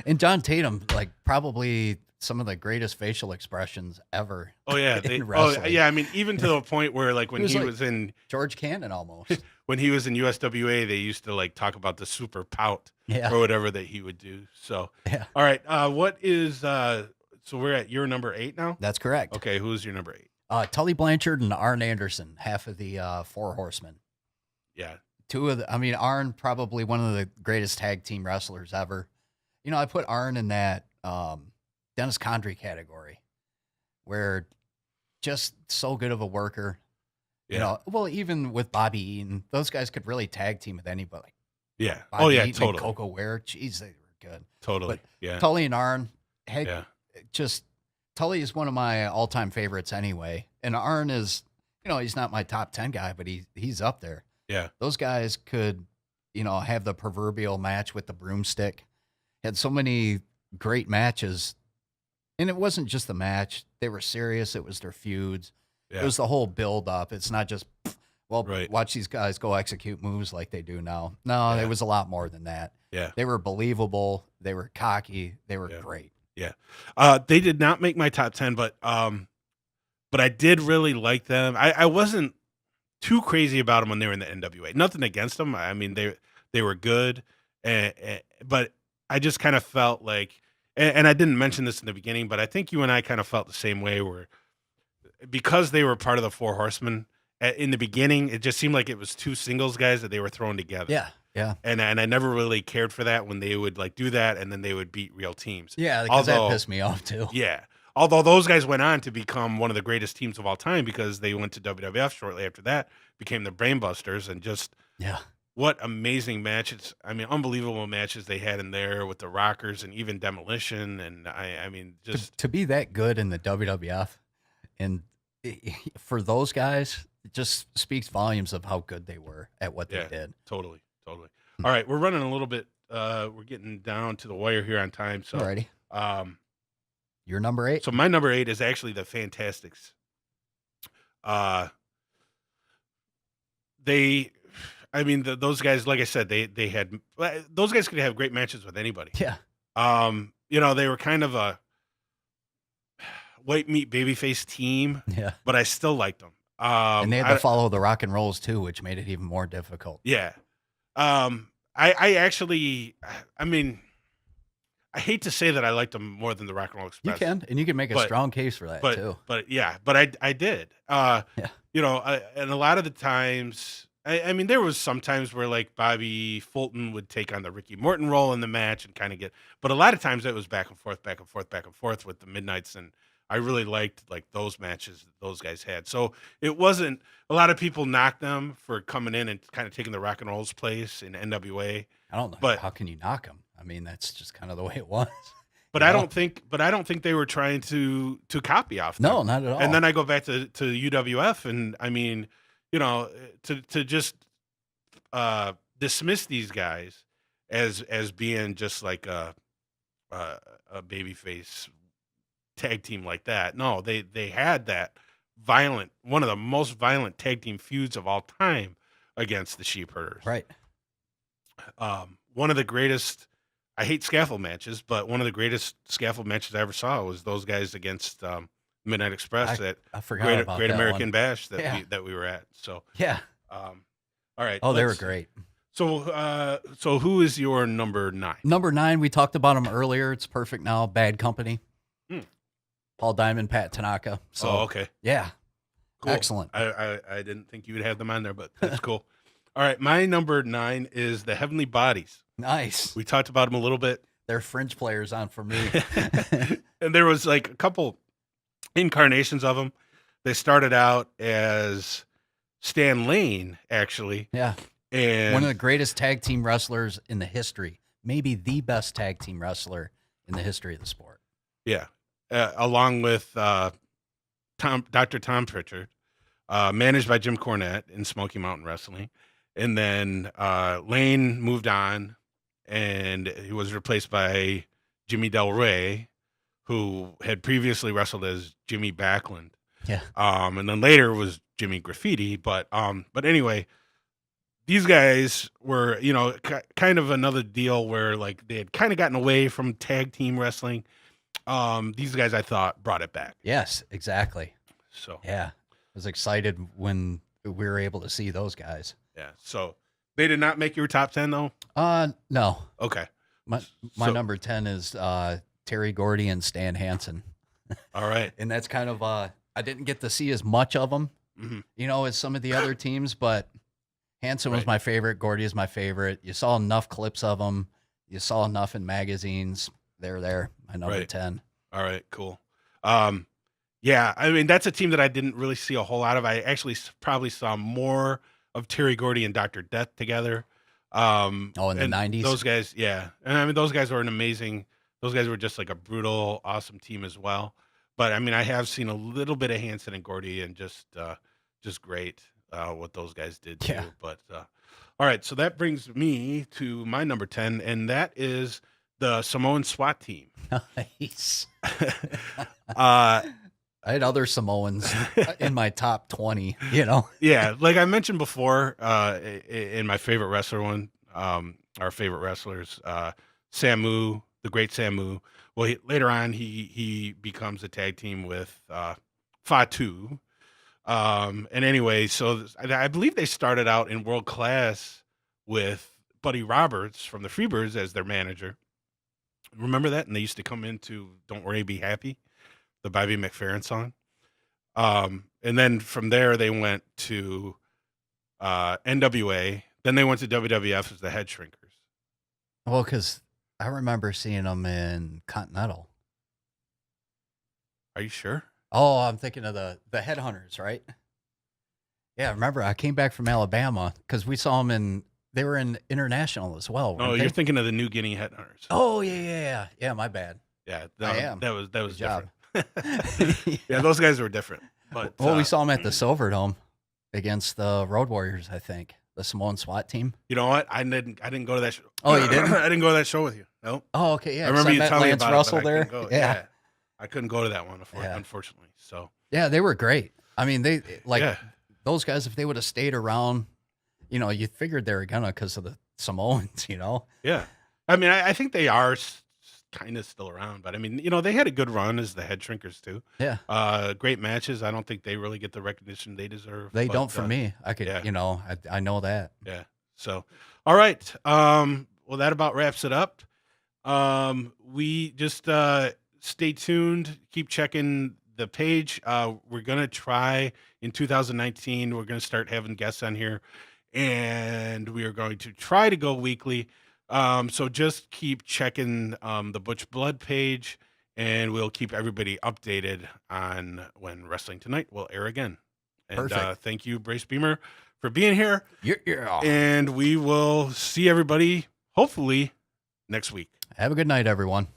And John Tatum, like probably some of the greatest facial expressions ever. Oh yeah. in wrestling. Yeah. I mean, even to the point where like when He was he like- was in George Cannon almost. when he was in USWA, they used to like talk about the super pout Yeah. or whatever that he would do. So, Yeah. all right. What is so we're at your number 8 now? That's correct. Okay. Who's your number 8? Tully Blanchard and Arn Anderson, half of the Four Horsemen. Yeah. Arn, probably one of the greatest tag team wrestlers ever. I put Arn in that Dennis Condrey category, where just so good of a worker. Yeah. Well, even with Bobby Eaton, those guys could really tag team with anybody. Yeah. Bobby Eaton Totally. and Coco Ware, jeez, they were good. Totally. But Yeah. Tully and Arn, heck, Yeah. just Tully is one of my all-time favorites anyway. And Arn is, he's not my top 10 guy, but he's up there. Yeah. Those guys could, have the proverbial match with the broomstick. Had so many great matches. And it wasn't just the match. They were serious. It was their feuds. Yeah. It was the whole build-up. It's not just, Right. watch these guys go execute moves like they do now. No, Yeah. it was a lot more than that. Yeah. They were believable. They were cocky. They were great. Yeah. They did not make my top 10, but I did really like them. I wasn't too crazy about them when they were in the NWA. Nothing against them. I mean, they were good, but I just kind of felt like, and I didn't mention this in the beginning, but I think you and I kind of felt the same way, where because they were part of the Four Horsemen in the beginning, it just seemed like it was two singles guys that they were throwing together. Yeah. Yeah. And I never really cared for that when they would like do that, and then they would beat real teams. Yeah, because that pissed me off too. Yeah. Although those guys went on to become one of the greatest teams of all time, because they went to WWF shortly after that, became the Brainbusters, and just what amazing matches. I mean, unbelievable matches they had in there with the Rockers and even Demolition. And I mean, just to be that good in the WWF, and for those guys, it just speaks volumes of how good they were at what they did. Totally. All right, we're running a little bit. We're getting down to the wire here on time. So, alrighty. Your number 8. So my number 8 is actually the Fantasticks. Those guys, like I said, they had, those guys could have great matches with anybody. Yeah. They were kind of a white meat babyface team. Yeah. But I still liked them. And they had to follow the rock and rolls too, which made it even more difficult. Yeah. I actually, I hate to say that I liked them more than the Rock and Roll Express. You can, and you can make a strong case for that too. But I did. And a lot of the times, there was some times where like Bobby Fulton would take on the Ricky Morton role in the match and kind of but a lot of times it was back and forth with the Midnights, and I really liked like those matches that those guys had. So it wasn't, a lot of people knocked them for coming in and kind of taking the Rock and Roll's place in NWA. I don't know. But how can you knock them? I mean, that's just kind of the way it was. But I don't think they were trying to copy off them. No, not at all. And then I go back to UWF, and I mean, to just dismiss these guys as being just like a babyface tag team like that. No, they had that one of the most violent tag team feuds of all time against the Sheepherders. Right. One of the greatest, I hate scaffold matches, but one of the greatest scaffold matches I ever saw was those guys against Midnight Express at I forgot about Great that American one. Bash that we were at. So yeah. All right. Oh, they were great. So who is your number 9? Number 9, we talked about him earlier. It's perfect now. Bad Company. Paul Diamond, Pat Tanaka. So, okay. Yeah. Cool. Excellent. I didn't think you would have them on there, but that's cool. All right. My number 9 is the Heavenly Bodies. Nice. We talked about them a little bit. They're fringe players on for me. And there was like a couple incarnations of them. They started out as Stan Lane, actually. Yeah. And one of the greatest tag team wrestlers in the history. Maybe the best tag team wrestler in the history of the sport. Yeah. Along with Dr. Tom Pritchard, managed by Jim Cornette in Smoky Mountain Wrestling. And then Lane moved on, and he was replaced by Jimmy Del Rey, who had previously wrestled as Jimmy Backlund. Yeah. And then later was Jimmy Graffiti. But anyway, these guys were, kind of another deal where like they had kind of gotten away from tag team wrestling. These guys, I thought, brought it back. Yes, exactly. So yeah, I was excited when we were able to see those guys. Yeah. So they did not make your top 10 though? No. Okay. My number 10 is Terry Gordy and Stan Hansen. All right. And that's kind of I didn't get to see as much of them, as some of the other teams, but Hanson was Right. my favorite. Gordy is my favorite. You saw enough clips of them. You saw enough in magazines. They're there. My number Right. 10. All right, cool. Yeah, I mean that's a team that I didn't really see a whole lot of. I actually probably saw more of Terry Gordy and Dr. Death together. Oh, in the And 90s? those guys, yeah, and I mean those guys were an amazing. Those guys were just like a brutal, awesome team as well. But I mean, I have seen a little bit of Hanson and Gordy, and just great what those guys did too. Yeah. But all right, so that brings me to my number 10, and that is the Samoan SWAT team. Nice. uh, I had other Samoans in my top 20, you know? Yeah, like I mentioned before, in my favorite wrestler one, our favorite wrestlers, Samu, the great Samu. Well, later on, he becomes a tag team with Fatu. And anyway, so I believe they started out in world class with Buddy Roberts from the Freebirds as their manager. Remember that? And they used to come into "Don't Worry, Be Happy," the Bobby McFerrin song. And then from there they went to NWA. Then they went to WWF as the Head Shrinkers. Well, because I remember seeing them in Continental. Are you sure? Oh, I'm thinking of the Headhunters, right? Yeah, remember I came back from Alabama because we saw them they were in International as well. Oh, weren't you're they? thinking of the New Guinea Headhunters. Oh, yeah. Yeah, my bad. Yeah, I am. that was Good job. different. Yeah, those guys were different. But Well, we saw them at the Silverdome against the Road Warriors, I think. The Samoan SWAT team. you know what? I didn't go to that show. Oh, you didn't? I didn't go to that show with you. No. Oh, okay, yeah. I remember 'cause you met telling me Lance about Russell it, but I there. couldn't go. Yeah. I couldn't go to that one, Yeah. unfortunately. So Yeah, they were great. I mean, they yeah. those guys, if they would have stayed around, you know, you figured they were gonna because of the Samoans, you know. Yeah. I mean, I think they are kind of still around, but I mean, they had a good run as the Head Shrinkers too. Yeah, Great matches. I don't think they really get the recognition they deserve. they but, don't for me. I could, yeah. you know, I know that. Yeah. So, all right. Well, that about wraps it up. We just stay tuned. Keep checking the page. We're gonna try in 2019. We're gonna start having guests on here, and we are going to try to go weekly. So just keep checking the Butch Blood page, and we'll keep everybody updated on when Wrestling Tonight will air again. And Perfect. thank you, Brace Beemer, for being here. Yeah. And we will see everybody hopefully next week. Have a good night, everyone.